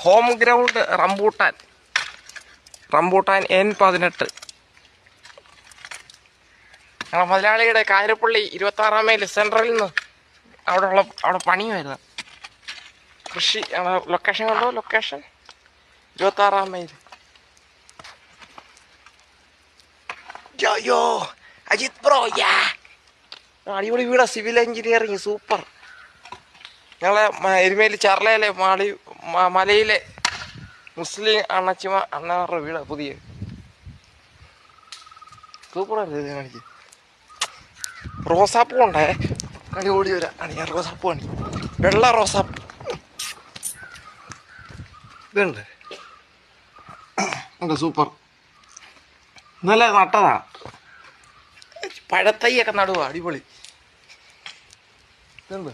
Home ground rambutan N18. ഞങ്ങൾ മുതലാളിയുടെ Karappally 26 mile സെൻട്രലിൽ നിന്ന് അവിടെ പണിയുമായിരുന്നു. കൃഷി ലൊക്കേഷൻ കണ്ടോ? Location 26 mile. യോ അജിത് ബ്രോ, അടിപൊളി വീടാ, സിവിൽ എഞ്ചിനീയറിങ്, സൂപ്പർ. ഞങ്ങളെ എരുമേലി ചർലയിലെ മലയിലെ മുസ്ലിം അണ്ണാറുടെ വീടാ, പുതിയ സൂപ്പറായിരുന്നു. കാണിച്ച് റോസാപ്പൂ ഉണ്ടേ, അടിപൊളി വരാം. റോസാപ്പൂ ആണ്, വെള്ള റോസാപ്പൂ ഇതുണ്ട്. സൂപ്പർ, നല്ല നട്ടതാ. പഴത്തൈയൊക്കെ നടുവാ, അടിപൊളി ഇതുണ്ട്.